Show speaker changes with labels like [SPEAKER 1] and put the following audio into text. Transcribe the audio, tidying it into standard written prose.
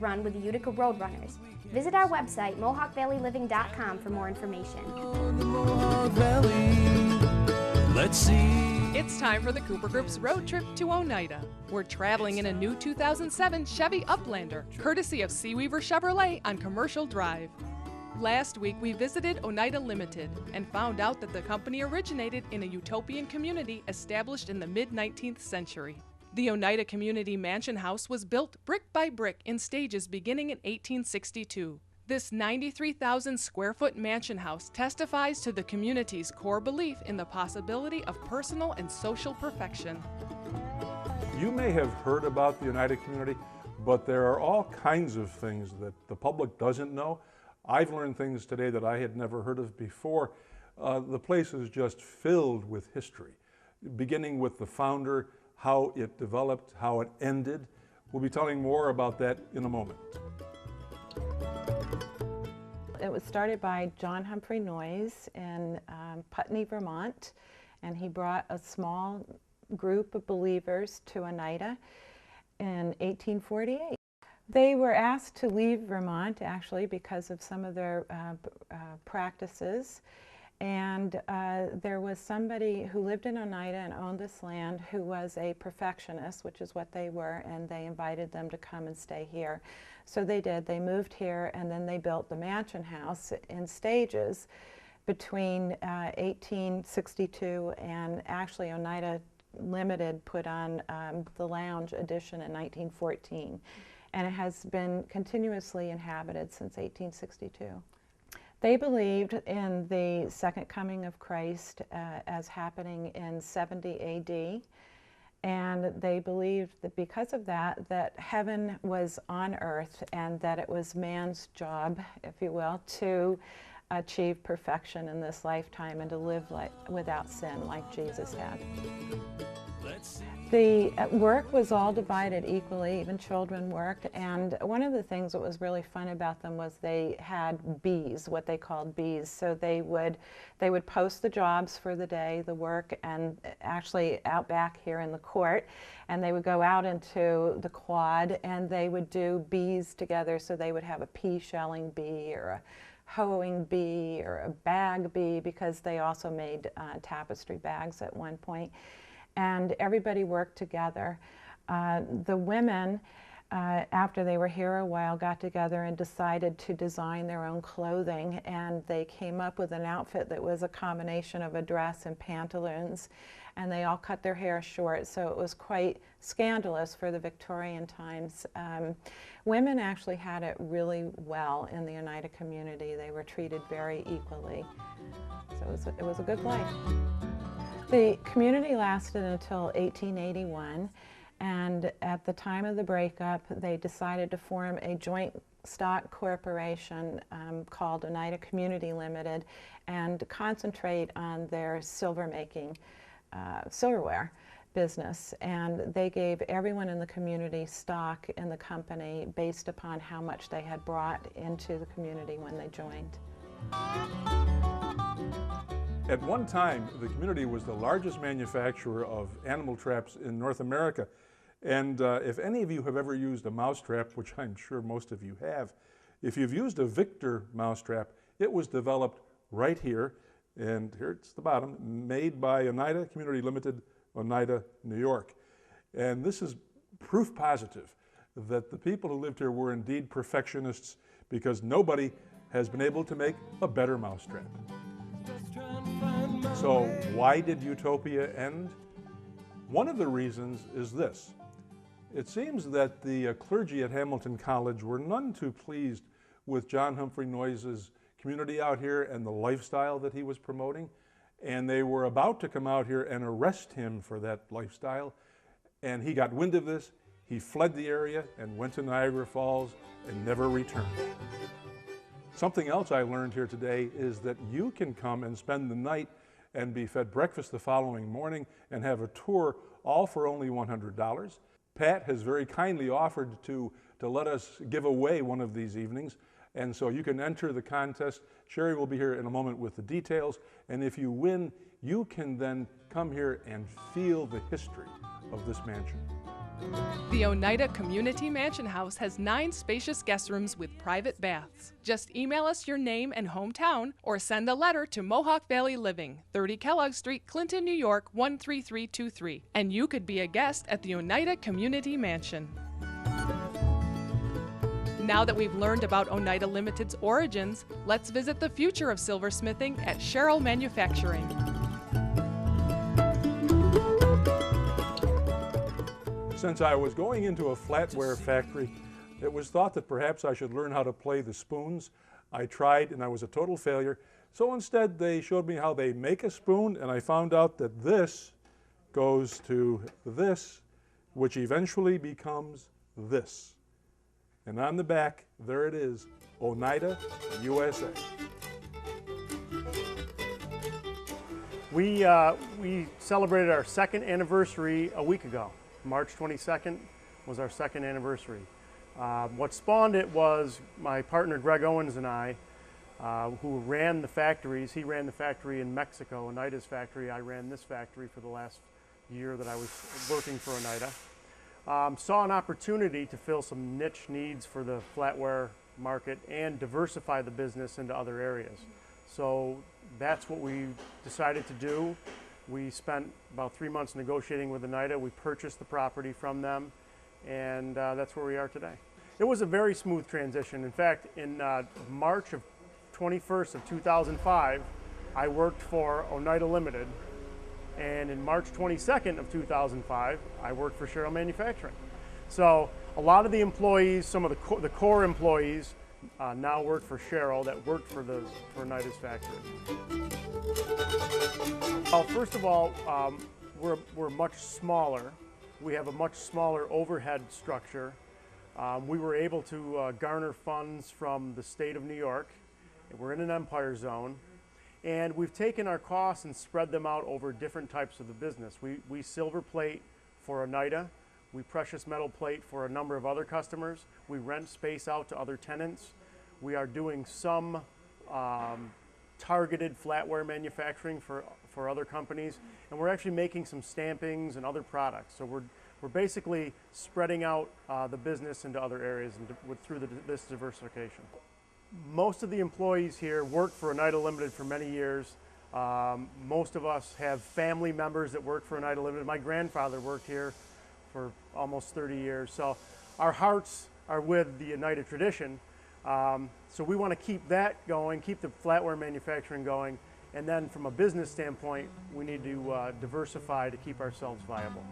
[SPEAKER 1] run with the Utica Roadrunners. Visit our website, mohawkvalleyliving.com, for more information.
[SPEAKER 2] Let's see.
[SPEAKER 3] It's time for the Cooper Group's road trip to Oneida. We're traveling in a new 2007 Chevy Uplander, courtesy of Seaweaver Chevrolet on Commercial Drive. Last week, we visited Oneida Limited and found out that the company originated in a utopian community established in the mid-19th century. The Oneida Community Mansion House was built brick by brick in stages beginning in 1862. This 93,000 square foot mansion house testifies to the community's core belief in the possibility of personal and social perfection.
[SPEAKER 4] You may have heard about the Oneida community, but there are all kinds of things that the public doesn't know. I've learned things today that I had never heard of before. The place is just filled with history, beginning with the founder, how it developed, how it ended. We'll be telling more about that in a moment.
[SPEAKER 5] It was started by John Humphrey Noyes in Putney, Vermont, and he brought a small group of believers to Oneida in 1848. They were asked to leave Vermont, actually, because of some of their practices. And there was somebody who lived in Oneida and owned this land who was a perfectionist, which is what they were, and they invited them to come and stay here. So they did. They moved here, and then they built the mansion house in stages between 1862 and actually Oneida Limited put on the lounge edition in 1914. And it has been continuously inhabited since 1862. They believed in the second coming of Christ as happening in 70 AD, and they believed that because of that, that heaven was on earth and that it was man's job, if you will, to achieve perfection in this lifetime and to live without sin like Jesus had. The work was all divided equally, even children worked, and one of the things that was really fun about them was they had bees, what they called bees. So they would post the jobs for the day, the work, and actually out back here in the court, and they would go out into the quad and they would do bees together. So they would have a pea shelling bee or a hoeing bee or a bag bee, because they also made tapestry bags at one point. And everybody worked together. The women, after they were here a while, got together and decided to design their own clothing, and they came up with an outfit that was a combination of a dress and pantaloons, and they all cut their hair short, so it was quite scandalous for the Victorian times. Women actually had it really well in the Oneida community. They were treated very equally, so it was a good life. The community lasted until 1881, and at the time of the breakup, they decided to form a joint stock corporation called Oneida Community Limited and concentrate on their silver-making, silverware business. And they gave everyone in the community stock in the company based upon how much they had brought into the community when they joined.
[SPEAKER 4] At one time, the community was the largest manufacturer of animal traps in North America. And if any of you have ever used a mousetrap, which I'm sure most of you have, if you've used a Victor mousetrap, it was developed right here, and here's the bottom, made by Oneida Community Limited, Oneida, New York. And this is proof positive that the people who lived here were indeed perfectionists, because nobody has been able to make a better mousetrap. So why did utopia end? One of the reasons is this. It seems that the clergy at Hamilton College were none too pleased with John Humphrey Noyes' community out here and the lifestyle that he was promoting, and they were about to come out here and arrest him for that lifestyle, and he got wind of this. He fled the area and went to Niagara Falls and never returned. Something else I learned here today is that you can come and spend the night and be fed breakfast the following morning and have a tour, all for only $100. Pat has very kindly offered to let us give away one of these evenings, and so you can enter the contest. Sherry will be here in a moment with the details, and if you win, you can then come here and feel the history of this mansion.
[SPEAKER 3] The Oneida Community Mansion House has 9 spacious guest rooms with private baths. Just email us your name and hometown or send a letter to Mohawk Valley Living, 30 Kellogg Street, Clinton, New York, 13323, and you could be a guest at the Oneida Community Mansion. Now that we've learned about Oneida Limited's origins, let's visit the future of silversmithing at Sherrill Manufacturing.
[SPEAKER 4] Since I was going into a flatware factory, it was thought that perhaps I should learn how to play the spoons. I tried and I was a total failure. So instead they showed me how they make a spoon, and I found out that this goes to this, which eventually becomes this. And on the back, there it is, Oneida, USA.
[SPEAKER 6] We celebrated our 2nd anniversary a week ago. March 22nd was our 2nd anniversary. What spawned it was my partner Greg Owens and I, who ran the factories. He ran the factory in Mexico, Oneida's factory. I ran this factory for the last year that I was working for Oneida. Saw an opportunity to fill some niche needs for the flatware market and diversify the business into other areas. So that's what we decided to do. We spent about 3 months negotiating with Oneida. We purchased the property from them, and that's where we are today. It was a very smooth transition. In fact, in March of 21st of 2005, I worked for Oneida Limited, and in March 22nd of 2005, I worked for Sherrill Manufacturing. So a lot of the employees, some of the core employees, now work for Sherrill that worked for Oneida's factory. Well, first of all, we're much smaller. We have a much smaller overhead structure. We were able to garner funds from the state of New York. We're in an empire zone. And we've taken our costs and spread them out over different types of the business. We silver plate for Oneida. We precious metal plate for a number of other customers. We rent space out to other tenants. We are doing some targeted flatware manufacturing for other companies. And we're actually making some stampings and other products. So we're basically spreading out the business into other areas and through this diversification. Most of the employees here worked for Oneida Limited for many years. Most of us have family members that work for Oneida Limited. My grandfather worked here for almost 30 years. So our hearts are with the Oneida tradition. So we want to keep that going, keep the flatware manufacturing going, and then from a business standpoint, we need to diversify to keep ourselves viable.